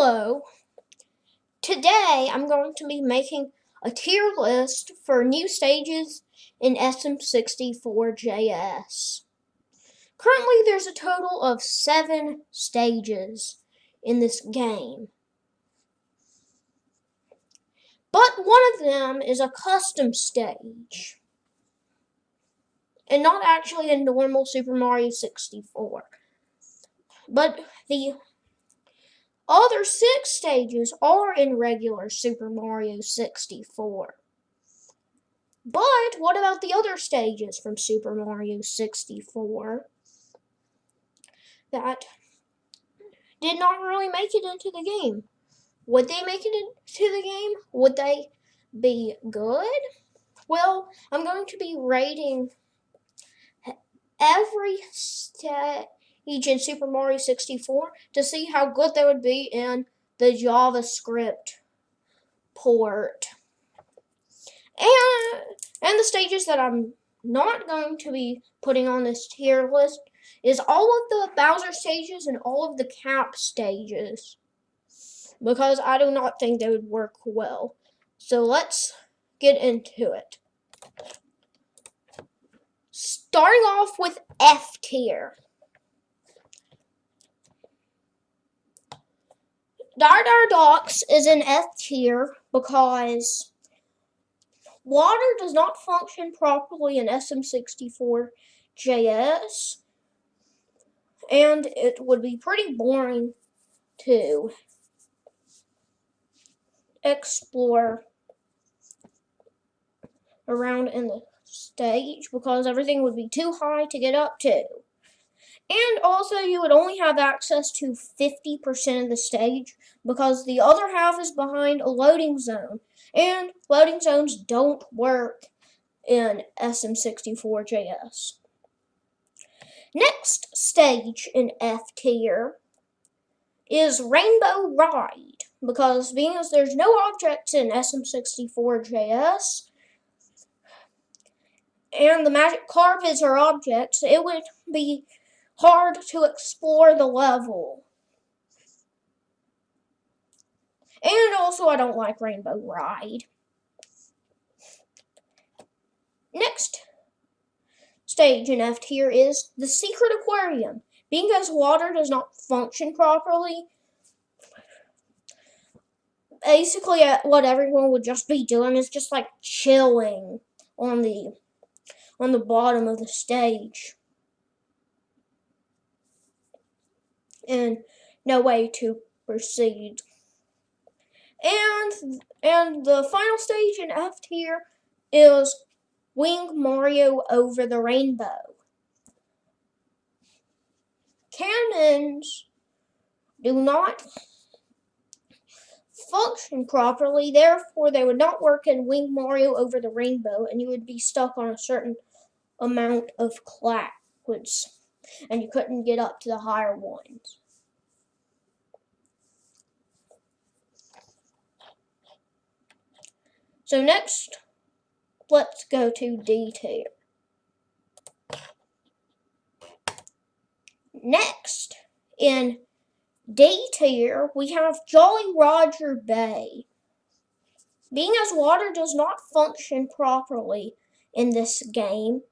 Hello, today I'm going to be making a tier list for new stages in SM64JS. Currently there's a total of 7 stages in this game. But one of them is a custom stage, and not actually a normal Super Mario 64. But the other 6 stages are in regular Super Mario 64. But what about the other stages from Super Mario 64 that did not really make it into the game? Would they make it into the game? Would they be good? Well, I'm going to be rating every stage in Super Mario 64 to see how good they would be in the JavaScript port. And the stages that I'm not going to be putting on this tier list is all of the Bowser stages and all of the Cap stages, because I do not think they would work well. So let's get into it. Starting off with F tier. Dar Docks is in F tier because water does not function properly in SM64JS, and it would be pretty boring to explore around in the stage because everything would be too high to get up to. And also you would only have access to 50% of the stage because the other half is behind a loading zone. And loading zones don't work in SM64JS. Next stage in F tier is Rainbow Ride, because being as there's no objects in SM64JS, and the magic carpets are objects, it would be hard to explore the level. And also, I don't like Rainbow Ride. Next stage in F tier is the Secret Aquarium. Being as water does not function properly, basically what everyone would just be doing is just like chilling on the bottom of the stage. And no way to proceed. And the final stage in F tier is Wing Mario over the Rainbow. Cannons do not function properly, therefore they would not work in Wing Mario over the Rainbow, and you would be stuck on a certain amount of clouds, and you couldn't get up to the higher ones. So next, let's go to D tier. Next, in D tier, we have Jolly Roger Bay. Being as water does not function properly in this game,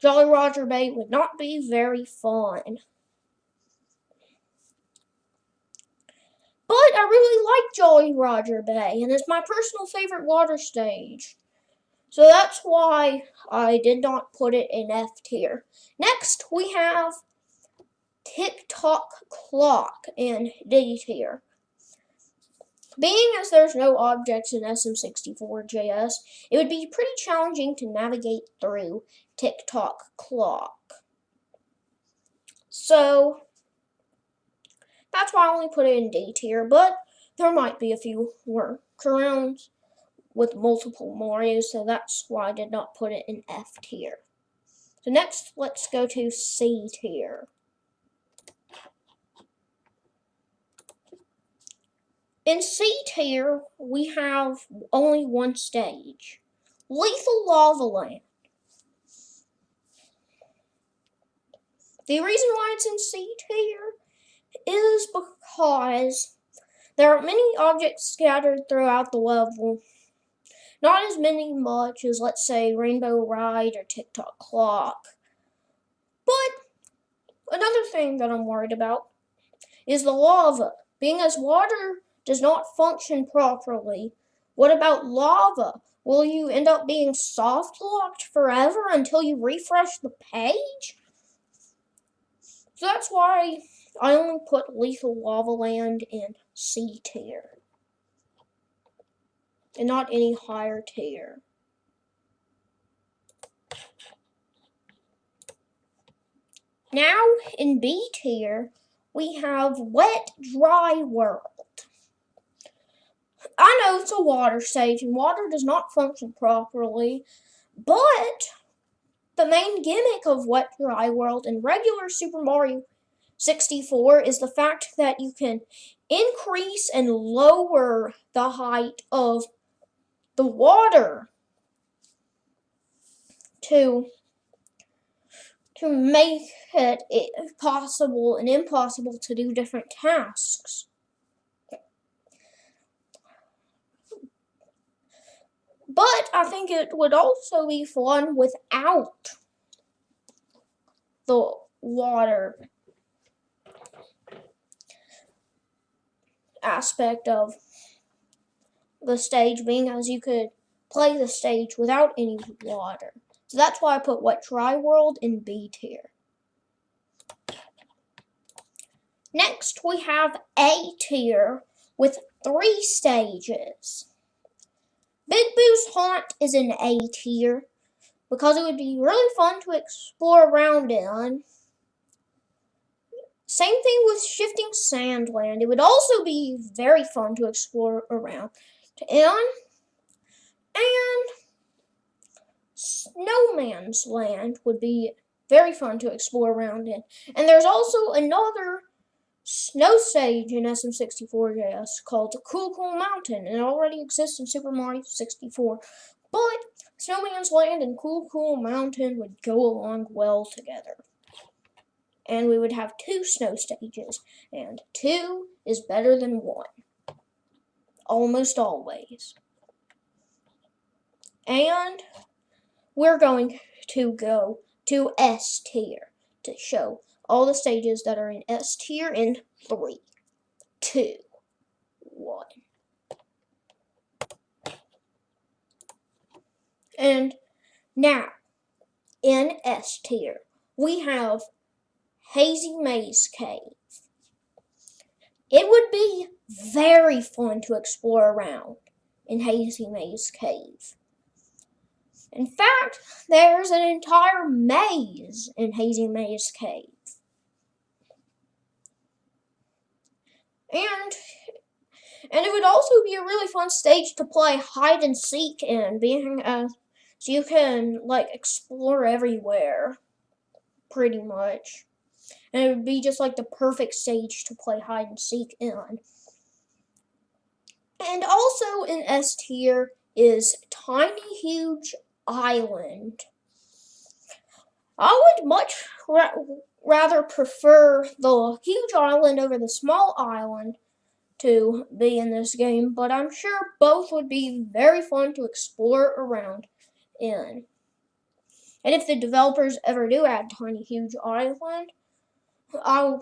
Jolly Roger Bay would not be very fun. But I really like Jolly Roger Bay, and it's my personal favorite water stage. So that's why I did not put it in F tier. Next, we have Tick-Tock Clock in D tier. Being as there's no objects in SM64JS, it would be pretty challenging to navigate through Tick-Tock Clock. So that's why I only put it in D tier, but there might be a few workarounds with multiple Marios, so that's why I did not put it in F tier. So next, let's go to C tier. In C tier, we have only one stage, Lethal Lava Land. The reason why it's in C tier is because There are many objects scattered throughout the level. Not as much as, let's say, Rainbow Ride or Tick-Tock Clock. But another thing that I'm worried about is the lava. Being as water does not function properly, what about lava? Will you end up being soft locked forever until you refresh the page? So that's why I only put Lethal Lava Land in C tier and not any higher tier. Now in B tier, we have Wet Dry World. I know it's a water stage and water does not function properly, but the main gimmick of Wet Dry World in regular Super Mario 64 is the fact that you can increase and lower the height of the water to make it possible and impossible to do different tasks. But I think it would also be fun without the water aspect of the stage, being as you could play the stage without any water. So that's why I put Wet Dry World in B tier. Next, we have A tier with 3 stages. Big Boo's Haunt is in A tier because it would be really fun to explore around in. Same thing with Shifting Sandland. It would also be very fun to explore around in. And Snowman's Land would be very fun to explore around in. And there's also another snow stage in SM64JS called Cool Cool Mountain, and it already exists in Super Mario 64. But Snowman's Land and Cool Cool Mountain would go along well together. And we would have 2 snow stages, and 2 is better than 1. Almost always. And we're going to go to S tier to show all the stages that are in S tier in 3, 2, 1. And now, in S tier, we have Hazy Maze Cave. It would be very fun to explore around in Hazy Maze Cave. In fact, there's an entire maze in Hazy Maze Cave. And it would also be a really fun stage to play hide and seek in, being so you can explore everywhere, pretty much. And it would be just like the perfect stage to play hide and seek in. And also in S tier is Tiny Huge Island. I would much rather prefer the huge island over the small island to be in this game, but I'm sure both would be very fun to explore around in. And if the developers ever do add Tiny Huge Island, I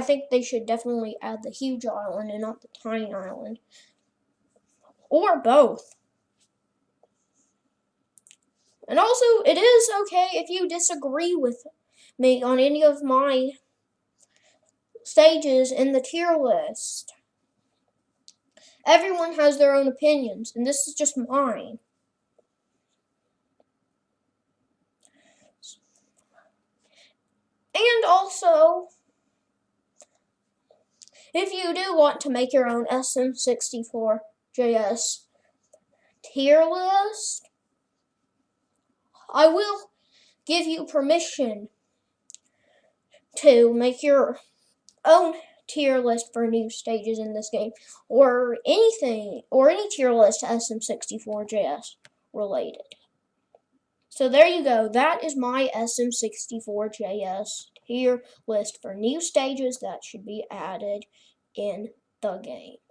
think they should definitely add the huge island and not the tiny island. Or both. And also, it is okay if you disagree with me on any of my stages in the tier list. Everyone has their own opinions, and this is just mine. And also, if you do want to make your own SM64JS tier list, I will give you permission to make your own tier list for new stages in this game, or anything, or any tier list SM64JS related. So there you go. That is my SM64JS tier list for new stages that should be added in the game.